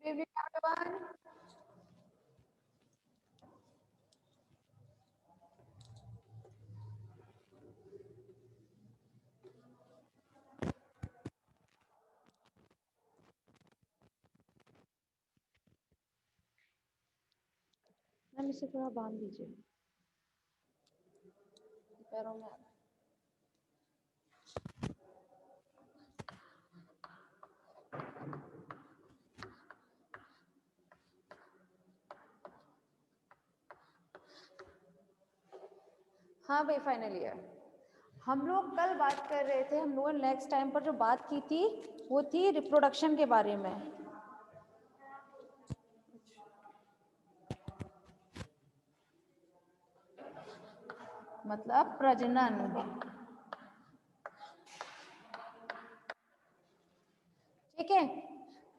Good evening, everyone. Ma'am इसे थोड़ा बांध दीजिए पैरों में हाँ भाई, फाइनल ईयर। हम लोग कल बात कर रहे थे, हम लोगों ने नेक्स्ट टाइम पर जो बात की थी वो थी रिप्रोडक्शन के बारे में। मतलब प्रजनन। ठीक है,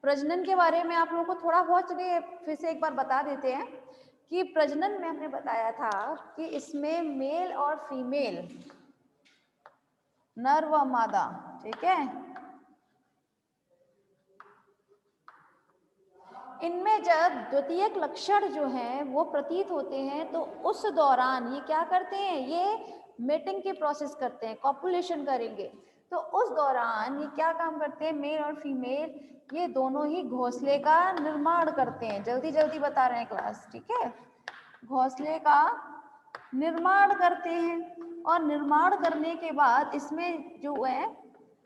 प्रजनन के बारे में आप लोगों को थोड़ा बहुत चलिए फिर से एक बार बता देते हैं कि प्रजनन में हमने बताया था कि इसमें मेल और फीमेल, नर व मादा, ठीक है, इनमें जब द्वितीयक लक्षण जो हैं वो प्रतीत होते हैं तो उस दौरान ये क्या करते हैं, ये मेटिंग की प्रोसेस करते हैं, कॉपुलेशन करेंगे। तो उस दौरान ये क्या काम करते हैं, मेल और फीमेल ये दोनों ही घोंसले का निर्माण करते हैं। जल्दी जल्दी बता रहे हैं क्लास, ठीक है। घोंसले का निर्माण करते हैं और निर्माण करने के बाद इसमें जो है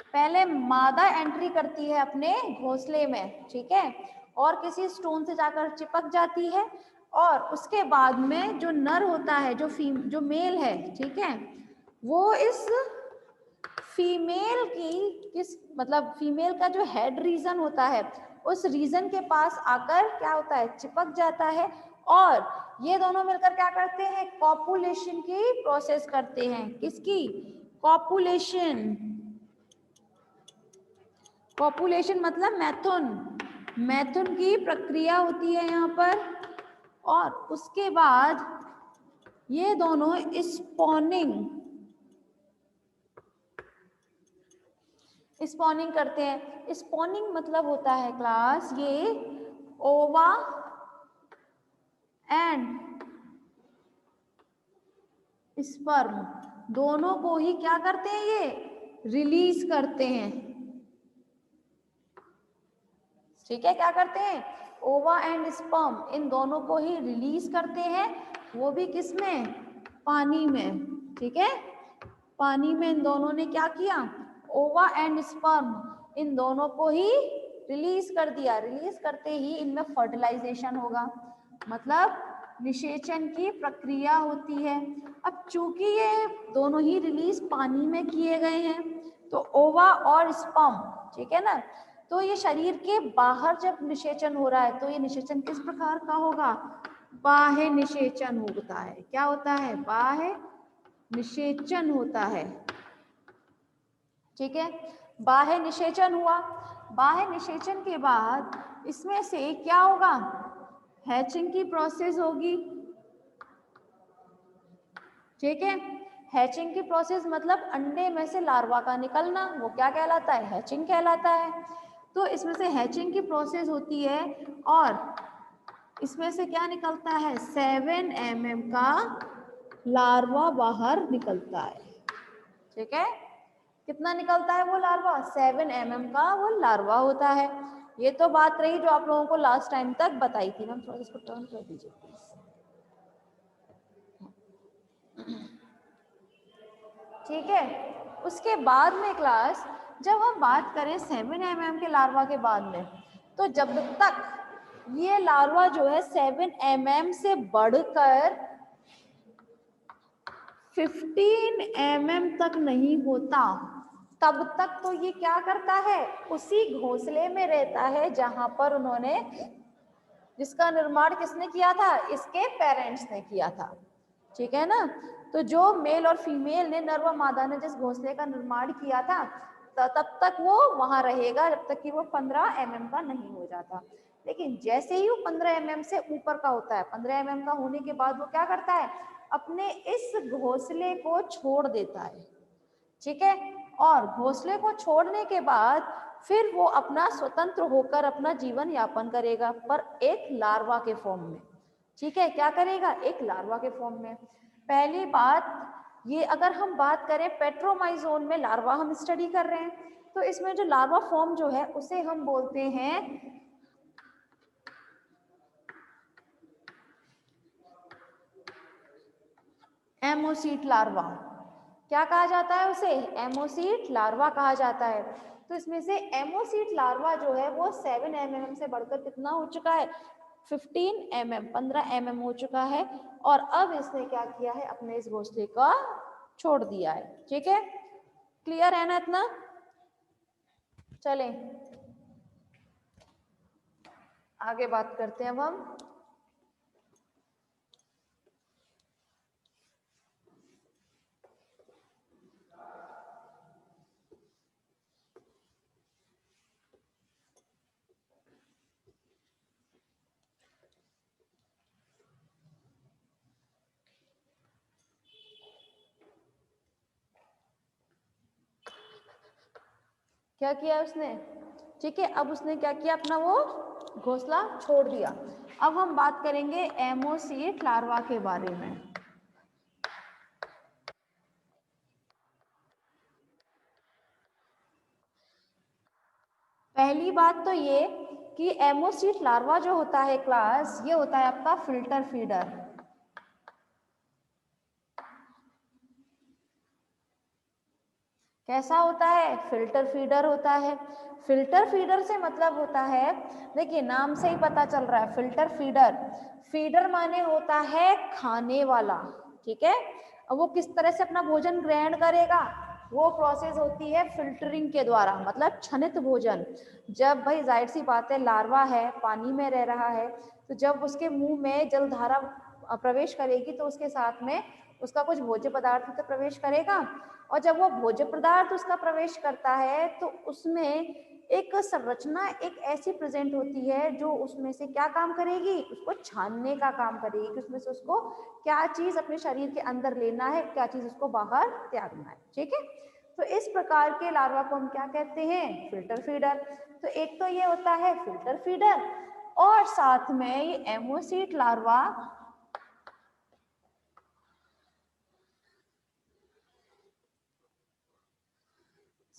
पहले मादा एंट्री करती है अपने घोंसले में, ठीक है, और किसी स्टोन से जाकर चिपक जाती है और उसके बाद में जो नर होता है, जो मेल है, ठीक है, वो इस फीमेल की किस मतलब फीमेल का जो हेड रीजन होता है उस रीजन के पास आकर क्या होता है, चिपक जाता है और ये दोनों मिलकर क्या करते हैं, कॉपुलेशन की प्रोसेस करते हैं। किसकी? कॉपुलेशन। कॉपुलेशन मतलब मैथुन, मैथुन की प्रक्रिया होती है यहाँ पर। और उसके बाद ये दोनों स्पॉनिंग करते हैं। स्पॉनिंग मतलब होता है क्लास ये ओवा एंड स्पर्म दोनों को ही क्या करते हैं, ये रिलीज करते हैं। ठीक है, क्या करते हैं, ओवा एंड स्पर्म इन दोनों को ही रिलीज करते हैं, वो भी किसमें, पानी में। ठीक है, पानी में इन दोनों ने क्या किया, ओवा एंड स्पर्म इन दोनों को ही रिलीज कर दिया। रिलीज करते ही इनमें फर्टिलाइजेशन होगा, मतलब निषेचन की प्रक्रिया होती है। अब चूंकि ये दोनों ही रिलीज पानी में किए गए हैं तो ओवा और स्पर्म, ठीक है ना, तो ये शरीर के बाहर जब निषेचन हो रहा है तो ये निषेचन किस प्रकार का होगा, बाह्य निषेचन होता है। क्या होता है, बाह्य निषेचन होता है। ठीक है, बाह्य निषेचन हुआ। बाह्य निषेचन के बाद इसमें से क्या होगा, हैचिंग की प्रोसेस होगी। ठीक है, हैचिंग की प्रोसेस मतलब अंडे में से लार्वा का निकलना, वो क्या कहलाता है, हैचिंग कहलाता है। तो इसमें से हैचिंग की प्रोसेस होती है और इसमें से क्या निकलता है, 7 mm का लार्वा बाहर निकलता है। ठीक है, कितना निकलता है वो लार्वा, 7 mm का वो लार्वा होता है। ये तो बात रही जो आप लोगों को लास्ट टाइम तक बताई थी। मैम थोड़ा इसको टर्न कर दीजिए प्लीज। ठीक है, उसके बाद में क्लास जब हम बात करें 7 mm के लार्वा के बाद में, तो जब तक ये लार्वा जो है 7 mm से बढ़कर 15 mm तक नहीं होता तब तक तो ये क्या करता है, उसी घोंसले में रहता है जहां पर उन्होंने, जिसका निर्माण किसने किया था, इसके पेरेंट्स ने किया था। ठीक है ना, तो जो मेल और फीमेल ने, नर व मादा ने जिस घोंसले का निर्माण किया था तब तक वो वहां रहेगा जब तक कि वो 15 mm का नहीं हो जाता। लेकिन जैसे ही वो 15 mm से ऊपर का होता है, 15 mm का होने के बाद वो क्या करता है, अपने इस घोंसले को छोड़ देता है। ठीक है, और घोंसले को छोड़ने के बाद फिर वो अपना स्वतंत्र होकर अपना जीवन यापन करेगा, पर एक लार्वा के फॉर्म में। ठीक है, क्या करेगा? एक लार्वा के फॉर्म में। पहली बात ये, अगर हम बात करें पेट्रोमाइजोन में लार्वा हम स्टडी कर रहे हैं, तो इसमें जो लार्वा फॉर्म जो है उसे हम बोलते हैं एमोसीट लार्वा। क्या कहा जाता है उसे? एमोसीट लार्वा कहा जाता है। तो इसमें से एमोसीट लार्वा जो है वो 7 mm से बढ़कर कितना हो चुका है? 15 mm, 15 mm हो चुका है। और अब इसने क्या किया है? अपने इस घोंसले का छोड़ दिया है। ठीक है, क्लियर है ना इतना? चलें आगे बात करते हैं अब हम। क्या किया उसने? ठीक है, अब उसने क्या किया? अपना वो घोंसला छोड़ दिया। अब हम बात करेंगे एमोसीट लार्वा के बारे में। पहली बात तो ये कि एमोसीट लार्वा जो होता है क्लास, ये होता है आपका फिल्टर फीडर। कैसा होता है? फिल्टर फीडर होता है। फिल्टर फीडर से मतलब होता है, देखिए नाम से ही पता चल रहा है, फिल्टर फीडर। फीडर माने होता है खाने वाला। ठीक है, अब वो किस तरह से अपना भोजन ग्रहण करेगा? वो प्रोसेस होती है फिल्टरिंग के द्वारा, मतलब छनित भोजन। जब भाई जाहिर सी बात है लार्वा है, पानी में रह रहा है, तो जब उसके मुंह में जलधारा प्रवेश करेगी तो उसके साथ में उसका कुछ भोज्य पदार्थ तो प्रवेश करेगा। और जब वो भोज्य पदार्थ उसका प्रवेश करता है तो उसमें एक संरचना एक ऐसी प्रेजेंट होती है जो उसमें से क्या काम करेगी? उसको छानने का काम करेगी कि उसमें से उसको क्या चीज अपने शरीर के अंदर लेना है, क्या चीज उसको बाहर त्यागना है। ठीक है, तो इस प्रकार के लार्वा को हम क्या कहते हैं? Filter feeder. तो एक तो ये होता है फिल्टर फीडर, और साथ में ये एमोसीट लार्वा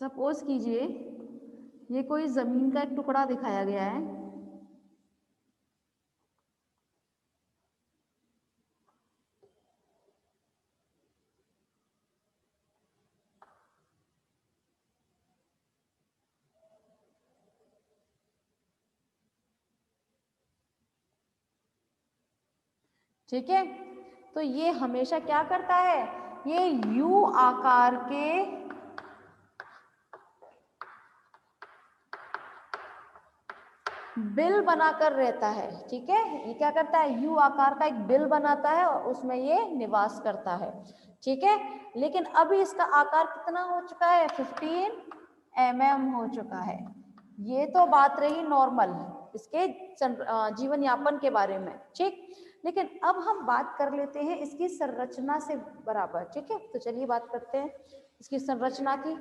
सपोज कीजिए ये कोई जमीन का एक टुकड़ा दिखाया गया है। ठीक है, तो ये हमेशा क्या करता है? ये यू आकार के बिल बनाकर रहता है। ठीक है, ये क्या करता है? यू आकार का एक बिल बनाता है और उसमें ये निवास करता है। ठीक है, लेकिन अभी इसका आकार कितना हो चुका है? 15 mm हो चुका है। ये तो बात रही नॉर्मल इसके जीवन यापन के बारे में। ठीक, लेकिन अब हम बात कर लेते हैं इसकी संरचना से बराबर। ठीक है, तो चलिए बात करते हैं इसकी संरचना की।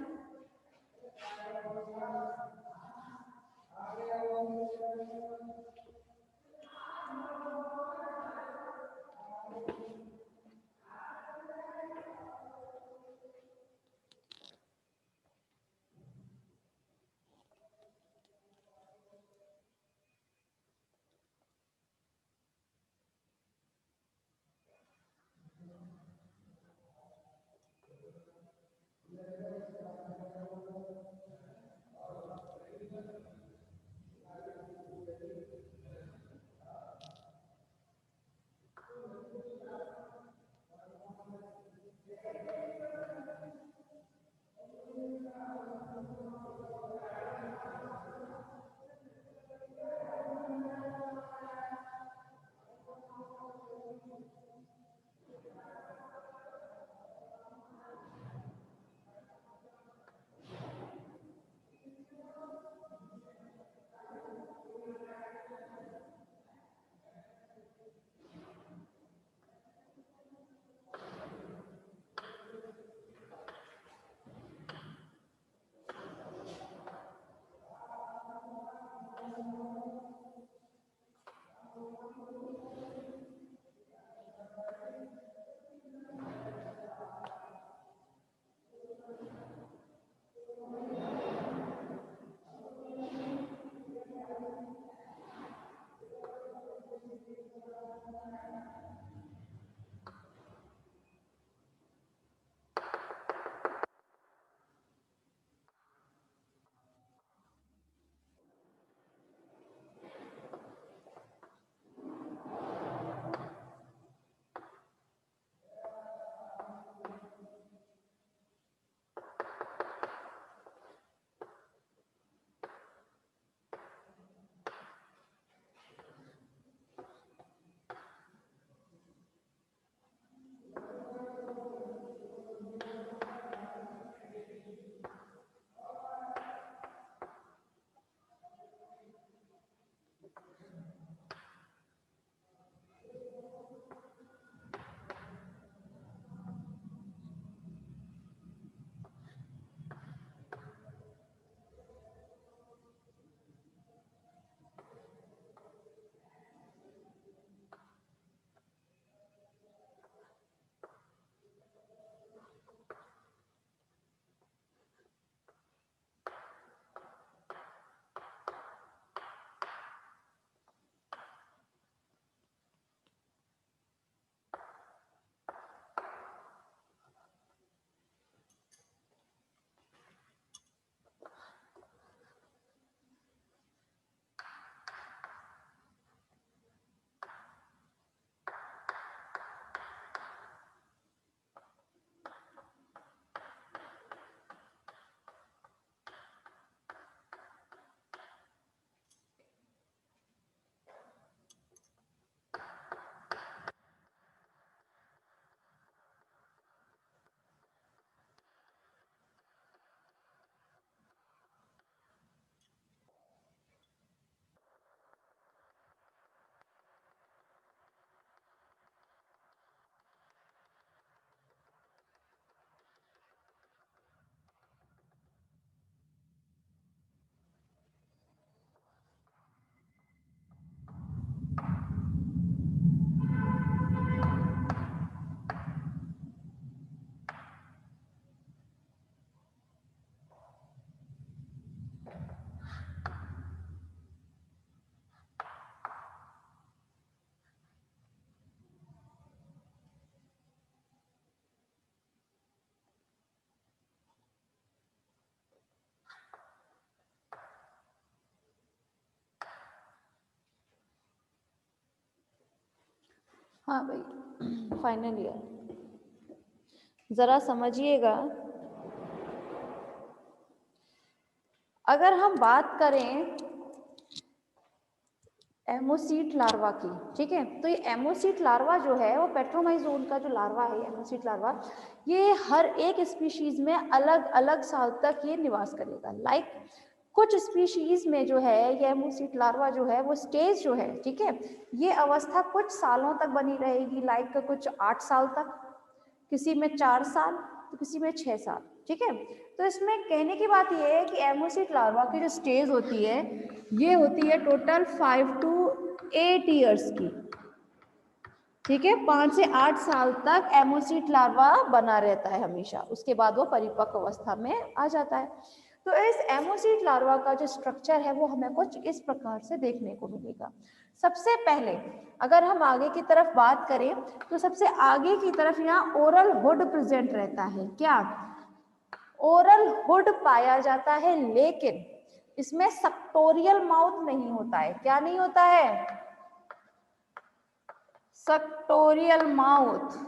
हाँ भाई, फाइनल ईयर, जरा समझिएगा। अगर हम बात करें एमोसीट लार्वा की, ठीक है, तो ये एमोसीट लार्वा जो है वो पेट्रोमाइजोन का जो लार्वा है, एमोसीट लार्वा, ये हर एक स्पीशीज में अलग अलग साल तक ये निवास करेगा। लाइक कुछ स्पीशीज में जो है ये एमोसीट लार्वा जो है वो स्टेज जो है, ठीक है, ये अवस्था कुछ सालों तक बनी रहेगी। लाइक कुछ 8 साल तक, किसी में 4 साल, तो किसी में 6 साल, ठीक है। तो इसमें कहने की बात यह है कि एमोसीट लार्वा की जो स्टेज होती है ये होती है टोटल 5 to 8 ईयर्स की, ठीक है। 5 से 8 साल तक एमोसीट लार्वा बना रहता है हमेशा, उसके बाद वो परिपक्व अवस्था में आ जाता है। तो इस एमोसीट लार्वा का जो स्ट्रक्चर है वो हमें कुछ इस प्रकार से देखने को मिलेगा। सबसे पहले अगर हम आगे की तरफ बात करें तो सबसे आगे की तरफ यहाँ ओरल हुड प्रेजेंट रहता है। क्या ओरल हुड पाया जाता है, लेकिन इसमें सक्टोरियल माउथ नहीं होता है। क्या नहीं होता है? सक्टोरियल माउथ।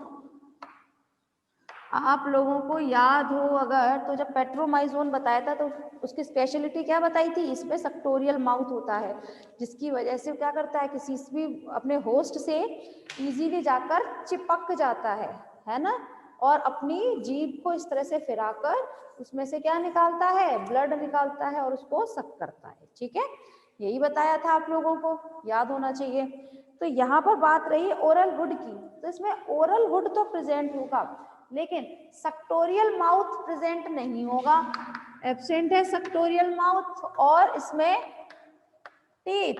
आप लोगों को याद हो अगर तो जब पेट्रोमाइजोन बताया था तो उसकी स्पेशलिटी क्या बताई थी? इसमें सक्टोरियल माउथ होता है, जिसकी वजह से क्या करता है, किसी भी अपने होस्ट से इजीली जाकर चिपक जाता है ना, और अपनी जीभ को इस तरह से फिराकर उसमें से क्या निकालता है? ब्लड निकालता है और उसको सक करता है, ठीक है। यही बताया था, आप लोगों को याद होना चाहिए। तो यहाँ पर बात रही ओरल हुड की, तो इसमें ओरल हुड तो प्रेजेंट होगा लेकिन सक्टोरियल माउथ प्रेजेंट नहीं होगा, एब्सेंट है सक्टोरियल माउथ। और इसमें टीथ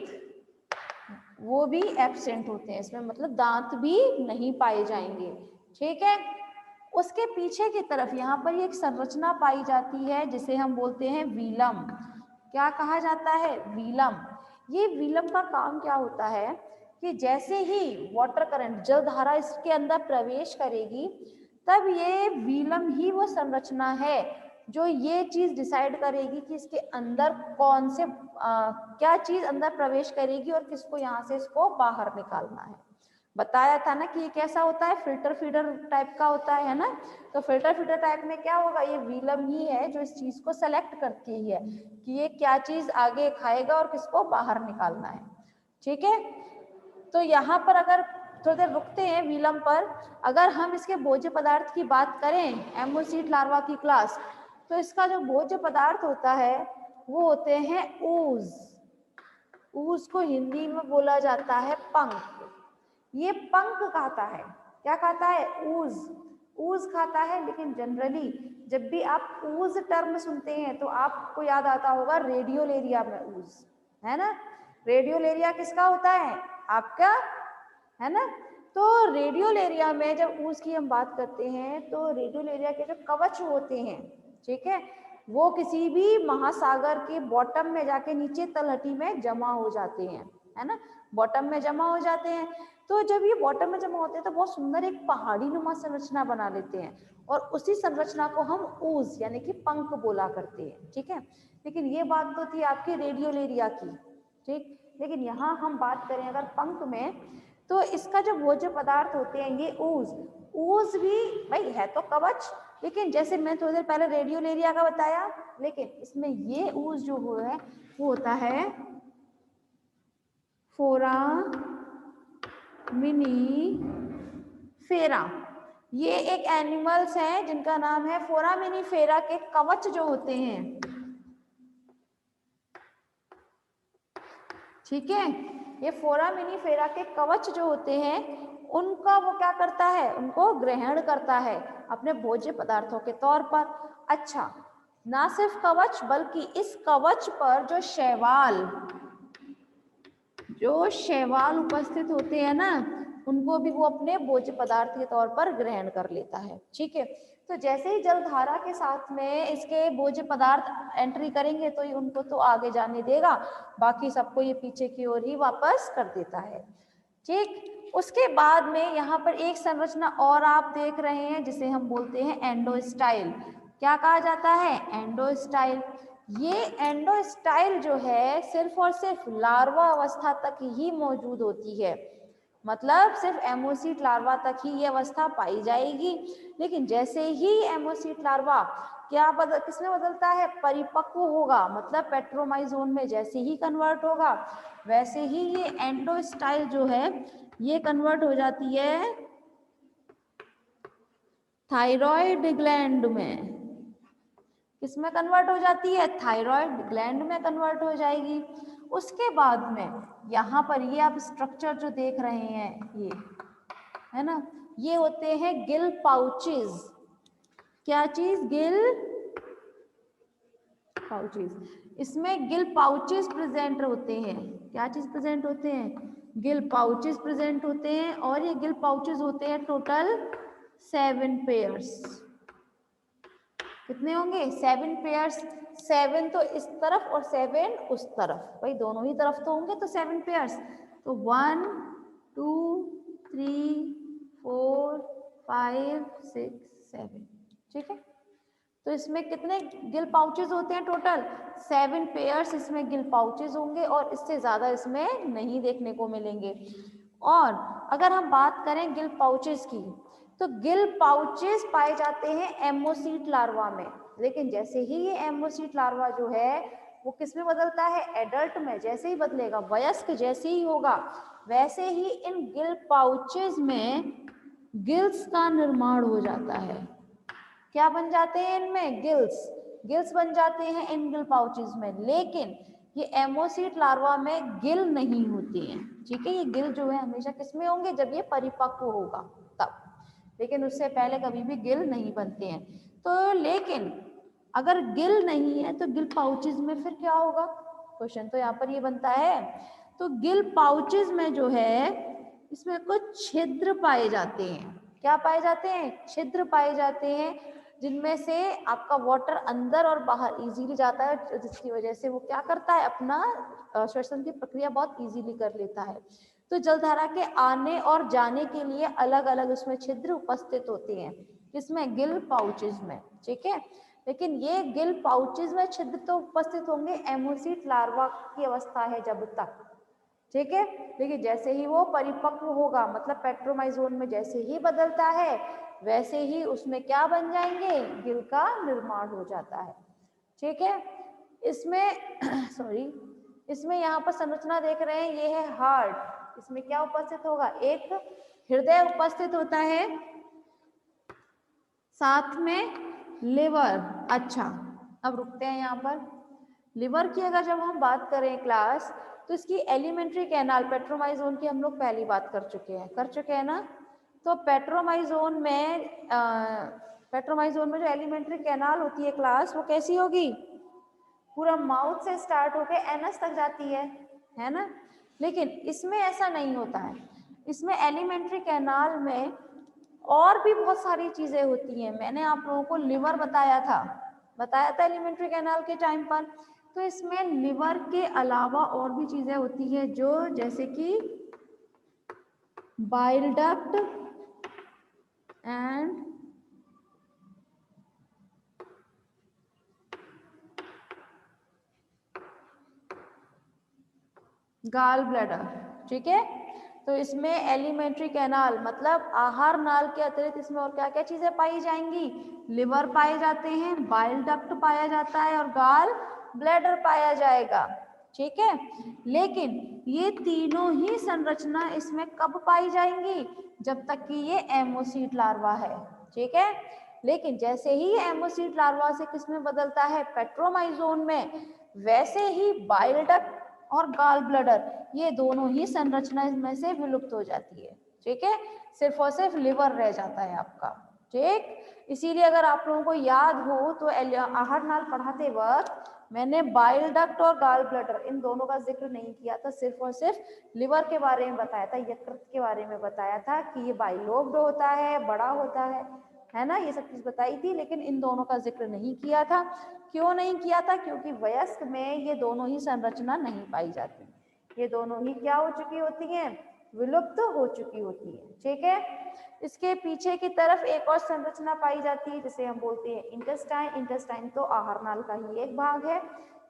वो भी एब्सेंट होते हैं इसमें, मतलब दांत भी नहीं पाए जाएंगे, ठीक है। उसके पीछे की तरफ यहाँ पर एक संरचना पाई जाती है जिसे हम बोलते हैं वीलम। क्या कहा जाता है? वीलम। ये वीलम का काम क्या होता है कि जैसे ही वाटर करंट, जल धारा इसके अंदर प्रवेश करेगी तब ये वीलम ही वो संरचना है जो ये चीज डिसाइड करेगी कि इसके अंदर कौन से क्या चीज अंदर प्रवेश करेगी और किसको यहाँ से इसको बाहर निकालना है। बताया था ना कि ये कैसा होता है? फिल्टर फीडर टाइप का होता है ना। तो फिल्टर फीडर टाइप में क्या होगा? ये वीलम ही है जो इस चीज को सेलेक्ट करती है कि ये क्या चीज आगे खाएगा और किसको बाहर निकालना है, ठीक है। तो यहाँ पर अगर थोड़ी देर रुकते हैं वीलम पर, अगर हम इसके भोज्य पदार्थ की बात करें एमोसीट लार्वा की क्लास, तो इसका जो भोज्य पदार्थ होता है वो होते हैं ऊज। ऊज को हिंदी में बोला जाता है पंख। ये पंख खाता है। क्या खाता है? ऊज। ऊज खाता है, लेकिन जनरली जब भी आप ऊज टर्म सुनते हैं तो आपको याद आता होगा रेडियोलेरिया में ऊज, है ना। रेडियोलेरिया किसका होता है? आपका, है ना। तो रेडियोलेरिया में जब ऊज की हम बात करते हैं तो रेडियोलेरिया के जो कवच होते हैं, ठीक है, वो किसी भी महासागर के बॉटम में जाके नीचे तलहटी में जमा हो जाते हैं, है ना, बॉटम में जमा हो जाते हैं। तो जब ये बॉटम में जमा होते हैं तो बहुत सुंदर एक पहाड़ी नुमा संरचना बना लेते हैं और उसी संरचना को हम ऊज यानी कि पंख बोला करते हैं, ठीक है। लेकिन ये बात तो थी आपकी रेडियोलेरिया की, ठीक। लेकिन यहाँ हम बात करें अगर पंख में, तो इसका जो भोज्य पदार्थ होते हैं ये ऊज। ऊज भी भाई है तो कवच, लेकिन जैसे मैं थोड़ी देर पहले रेडियोलेरिया का बताया, लेकिन इसमें ये ऊज जो हो है वो होता है फोरामिनीफेरा। ये एक एनिमल्स हैं जिनका नाम है फोरामिनीफेरा के कवच जो होते हैं, ठीक है। ये फोरामिनीफेरा के कवच जो होते हैं उनका वो क्या करता है? उनको ग्रहण करता है अपने भोज्य पदार्थों के तौर पर। अच्छा, ना सिर्फ कवच बल्कि इस कवच पर जो शैवाल उपस्थित होते हैं ना, उनको भी वो अपने भोज्य पदार्थ के तौर पर ग्रहण कर लेता है, ठीक है। तो जैसे ही जलधारा के साथ में इसके भोज्य पदार्थ एंट्री करेंगे तो ये उनको तो आगे जाने देगा, बाकी सबको ये पीछे की ओर ही वापस कर देता है, ठीक। उसके बाद में यहाँ पर एक संरचना और आप देख रहे हैं जिसे हम बोलते हैं एंडोस्टाइल। क्या कहा जाता है? एंडोस्टाइल। ये एंडोस्टाइल जो है सिर्फ और सिर्फ लार्वा अवस्था तक ही मौजूद होती है। मतलब सिर्फ एमोसीट लार्वा तक ही ये अवस्था पाई जाएगी। लेकिन जैसे ही एमोसीट लार्वा किसमें बदलता है, परिपक्व होगा, मतलब पेट्रोमाइजोन में जैसे ही कन्वर्ट होगा वैसे ही ये एंडोस्टाइल जो है ये कन्वर्ट हो जाती है थायराइड ग्लैंड में। किसमें कन्वर्ट हो जाती है, थायराइड ग्लैंड में कन्वर्ट हो जाएगी। उसके बाद में यहाँ पर ये आप स्ट्रक्चर जो देख रहे हैं ये है ना, ये होते हैं गिल पाउचेस। क्या चीज, गिल पाउचेस। इसमें गिल पाउचेस प्रेजेंट होते हैं। क्या चीज प्रेजेंट होते हैं, गिल पाउचेस प्रेजेंट होते हैं। और ये गिल पाउचेस होते हैं टोटल 7 पेयर्स। कितने होंगे, 7 पेयर्स। 7 तो इस तरफ और 7 उस तरफ, भाई दोनों ही तरफ तो होंगे तो 7 पेयर्स। तो 1 2 3 4 5 6 7, ठीक है। तो इसमें कितने गिल पाउचेस होते हैं, टोटल 7 पेयर्स इसमें गिल पाउचेस होंगे और इससे ज्यादा इसमें नहीं देखने को मिलेंगे। और अगर हम बात करें गिल पाउचेस की, तो गिल पाउचेस पाए जाते हैं एमोसीट लार्वा में। लेकिन जैसे ही ये एमोसीट लार्वा जो है वो किस में बदलता है, एडल्ट में। जैसे ही बदलेगा, वयस्क जैसे ही होगा, वैसे ही इन गिल पाउचेस में गिल्स का निर्माण हो जाता है। क्या बन जाते हैं इनमें, गिल्स। गिल्स बन जाते हैं इन गिल पाउचेस में। लेकिन ये एमोसीट लार्वा में गिल नहीं होते हैं, ठीक है। ये गिल जो है हमेशा किसमें होंगे, जब ये परिपक्व होगा तब। लेकिन उससे पहले कभी भी गिल नहीं बनते हैं। तो लेकिन अगर गिल नहीं है तो गिल पाउचेस में फिर क्या होगा, क्वेश्चन तो यहाँ पर ये बनता है। तो गिल पाउचेस में जो है इसमें कुछ छिद्र पाए जाते हैं। क्या पाए जाते हैं, छिद्र पाए जाते हैं, जिनमें से आपका वाटर अंदर और बाहर इजीली जाता है, जिसकी वजह से वो क्या करता है, अपना श्वसन की प्रक्रिया बहुत इजीली कर लेता है। तो जलधारा के आने और जाने के लिए अलग अलग उसमें छिद्र उपस्थित होते हैं, जिसमें गिल पाउचेस में, ठीक है। लेकिन ये गिल पाउचेस में छिद्र तो उपस्थित होंगे एमोसीट लार्वा की अवस्था है जब तक, ठीक है। लेकिन जैसे ही वो परिपक्व होगा, मतलब पेट्रोमाइजोन में जैसे ही बदलता है, वैसे ही उसमें क्या बन जाएंगे, गिल का निर्माण हो जाता है, ठीक है। इसमें सॉरी, इसमें यहाँ पर संरचना देख रहे हैं, ये है हार्ट। इसमें क्या उपस्थित होगा, एक हृदय उपस्थित होता है, साथ में लिवर। अच्छा, अब रुकते हैं यहाँ पर। लिवर की अगर जब हम बात करें क्लास, तो इसकी एलिमेंट्री कैनाल, पेट्रोमाइजोन की हम लोग पहली बात कर चुके हैं ना। तो पेट्रोमाइजोन में जो एलिमेंट्री कैनाल होती है क्लास, वो कैसी होगी, पूरा माउथ से स्टार्ट होके एनस तक जाती है ना। लेकिन इसमें ऐसा नहीं होता है। इसमें एलिमेंट्री कैनाल में और भी बहुत सारी चीजें होती हैं। मैंने आप लोगों को लिवर बताया था एलिमेंट्री कैनाल के टाइम पर। तो इसमें लिवर के अलावा और भी चीजें होती है, जो जैसे कि bile duct and gall bladder, ठीक है। तो इसमें एलिमेंट्री कैनाल मतलब आहार नाल के अतिरिक्त इसमें और क्या क्या चीजें पाई जाएंगी, लिवर पाए जाते हैं, बाइल डक्ट पाया जाता है और गाल ब्लैडर पाया जाएगा, ठीक है। लेकिन ये तीनों ही संरचना इसमें कब पाई जाएंगी, जब तक कि ये एमोसीट लार्वा है, ठीक है। लेकिन जैसे ही एमोसीट लार्वा से किसमें बदलता है, पेट्रोमाइजोन में, वैसे ही बाइल डक्ट और गाल ब्लैडर, ये दोनों ही संरचना इसमें से विलुप्त हो जाती है, ठीक है। सिर्फ और सिर्फ लिवर रह जाता है आपका, ठीक। इसीलिए अगर आप लोगों को याद हो तो आहार नाल पढ़ाते वक्त मैंने बाइल डक्ट और गाल ब्लैडर इन दोनों का जिक्र नहीं किया था, सिर्फ और सिर्फ लिवर के बारे में बताया था, यकृत के बारे में बताया था कि ये बाइलोब्ड होता है, बड़ा होता है ना, ये सब चीज बताई थी। लेकिन इन दोनों का जिक्र नहीं किया था। क्यों नहीं किया था, क्योंकि वयस्क में ये दोनों ही संरचना नहीं पाई जाती। ये दोनों ही क्या हो चुकी होती हैं, विलुप्त हो चुकी होती है, ठीक है। इसके पीछे की तरफ एक और संरचना पाई जाती है जिसे हम बोलते हैं इंटेस्टाइन। इंटेस्टाइन तो आहार नाल का ही एक भाग है,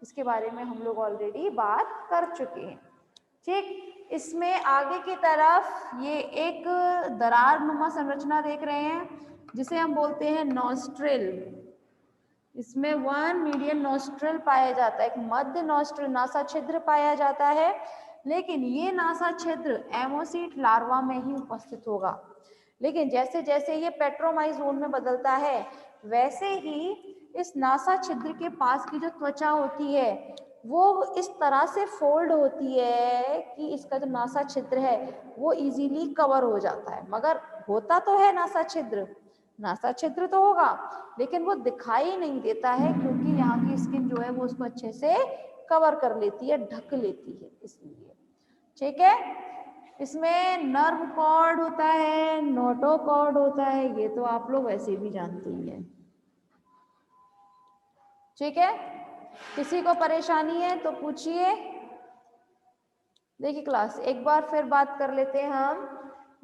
इसके बारे में हम लोग ऑलरेडी बात कर चुके हैं, ठीक। इसमें आगे की तरफ ये एक दरार नुमा संरचना देख रहे हैं जिसे हम बोलते हैं नॉस्ट्रिल। इसमें वन मीडियन नॉस्ट्रिल पाया जाता है, एक मध्य नॉस्ट्रिल नासा छिद्र पाया जाता है, लेकिन ये नासा छिद्र एमोसीट लार्वा में ही उपस्थित होगा। लेकिन जैसे जैसे ये पेट्रोमाइजोन में बदलता है वैसे ही इस नासा छिद्र के पास की जो त्वचा होती है वो इस तरह से फोल्ड होती है कि इसका जो नासा छिद्र है वो इजीली कवर हो जाता है। मगर होता तो है नासा छिद्र तो होगा, लेकिन वो दिखाई नहीं देता है क्योंकि यहाँ की स्किन जो है वो उसको अच्छे से कवर कर लेती है, ढक लेती है, इसलिए। ठीक है, इसमें नर्व कॉर्ड होता है, नोटोकॉर्ड होता है, ये तो आप लोग वैसे भी जानते ही हैं। ठीक है, किसी को परेशानी है तो पूछिए। देखिए क्लास, एक बार फिर बात कर लेते हैं हम।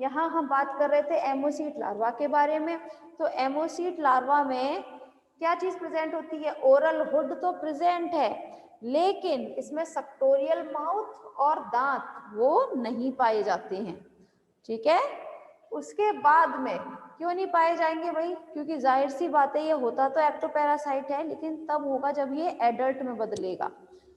यहाँ हम बात कर रहे थे एमोसीट लार्वा के बारे में। तो एमोसीट लार्वा में क्या चीज प्रेजेंट होती है? ओरल हुड तो प्रेजेंट है, लेकिन इसमें सक्टोरियल माउथ और दांत वो नहीं पाए जाते हैं। ठीक है, उसके बाद में क्यों नहीं पाए जाएंगे भाई? क्योंकि जाहिर सी बात है ये होता तो एक्टोपैरासाइट है, लेकिन तब होगा जब ये एडल्ट में बदलेगा।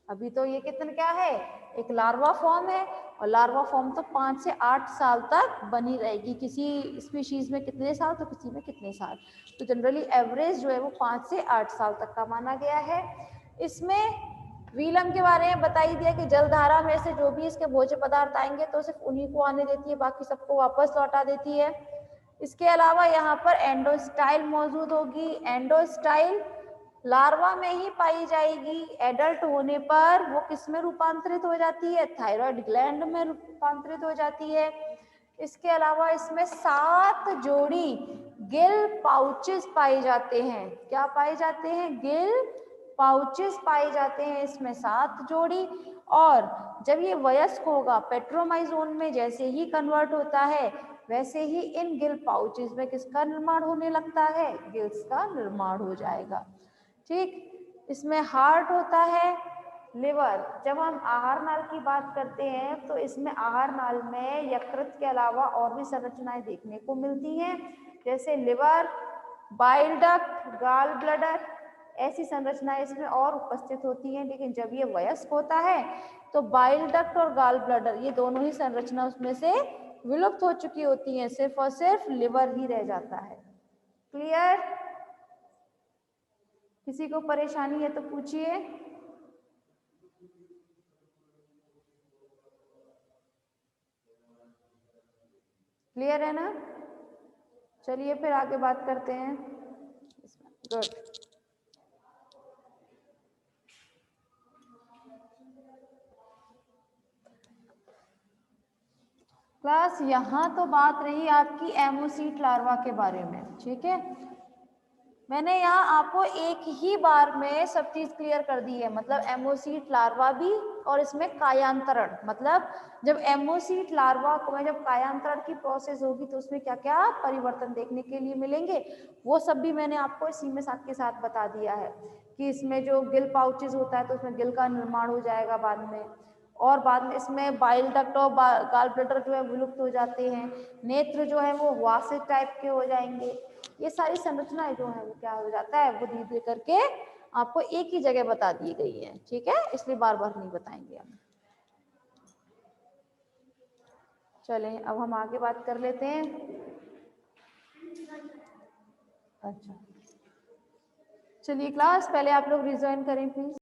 अभी तो ये कितना क्या है? एक लार्वा फॉर्म है, और लार्वा फॉर्म तो 5 से 8 साल तक बनी रहेगी। किसी स्पीशीज में कितने साल तो किसी में कितने साल, तो जनरली एवरेज जो है वो 5 से 8 साल तक का माना गया है। इसमें वीलम के बारे में बता ही दिया कि जलधारा में से जो भी इसके भोज्य पदार्थ आएंगे तो सिर्फ उन्हीं को आने देती है, बाकी सबको वापस लौटा देती है। इसके अलावा यहाँ पर एंडोस्टाइल मौजूद होगी। एंडोस्टाइल लार्वा में ही पाई जाएगी। एडल्ट होने पर वो किस में रूपांतरित हो जाती है? थायराइड ग्लैंड में रूपांतरित हो जाती है। इसके अलावा इसमें 7 जोड़ी गिल पाउचेस पाए जाते हैं। क्या पाए जाते हैं? गिल पाउचेस पाए जाते हैं इसमें 7 जोड़ी। और जब ये वयस्क होगा, पेट्रोमाइजोन में जैसे ही कन्वर्ट होता है वैसे ही इन गिल पाउचेस में किसका निर्माण होने लगता है? गिल्स का निर्माण हो जाएगा। ठीक, इसमें हार्ट होता है, लिवर। जब हम आहार नाल की बात करते हैं तो इसमें आहार नाल में यकृत के अलावा और भी संरचनाएं देखने को मिलती हैं, जैसे लिवर, बाइल डक्ट, गाल ब्लडर, ऐसी संरचनाएं इसमें और उपस्थित होती हैं। लेकिन जब ये वयस्क होता है तो बाइल डक्ट और गाल ब्लडर ये दोनों ही संरचना उसमें से विलुप्त हो चुकी होती हैं, सिर्फ और सिर्फ लिवर ही रह जाता है। क्लियर? किसी को परेशानी है तो पूछिए। क्लियर है ना? चलिए फिर आगे बात करते हैं। गुड। क्लास, यहाँ तो बात रही आपकी एमोसीट लार्वा के बारे में। ठीक है, मैंने यहाँ आपको एक ही बार में सब चीज क्लियर कर दी है। मतलब एमोसीट लार्वा भी, और इसमें कायांतरण, मतलब जब एमोसीट लार्वा को में जब कायांतरण की प्रोसेस होगी तो उसमें क्या क्या परिवर्तन देखने के लिए मिलेंगे वो सब भी मैंने आपको इसी में साथ के साथ बता दिया है। कि इसमें जो गिल पाउचेस होता है तो उसमें गिल का निर्माण हो जाएगा बाद में, और बाद में इसमें बाइल डक्ट और गाल ब्लैडर जो है विलुप्त हो जाते हैं। नेत्र जो है वो वासित टाइप के हो जाएंगे। ये सारी संरचनाएं जो है वो क्या हो जाता है, वो धीरे धीरे करके आपको एक ही जगह बता दी गई है। ठीक है, इसलिए बार बार नहीं बताएंगे हम। चलें, अब हम आगे बात कर लेते हैं। अच्छा, चलिए क्लास, पहले आप लोग रिज्वाइन करें प्लीज।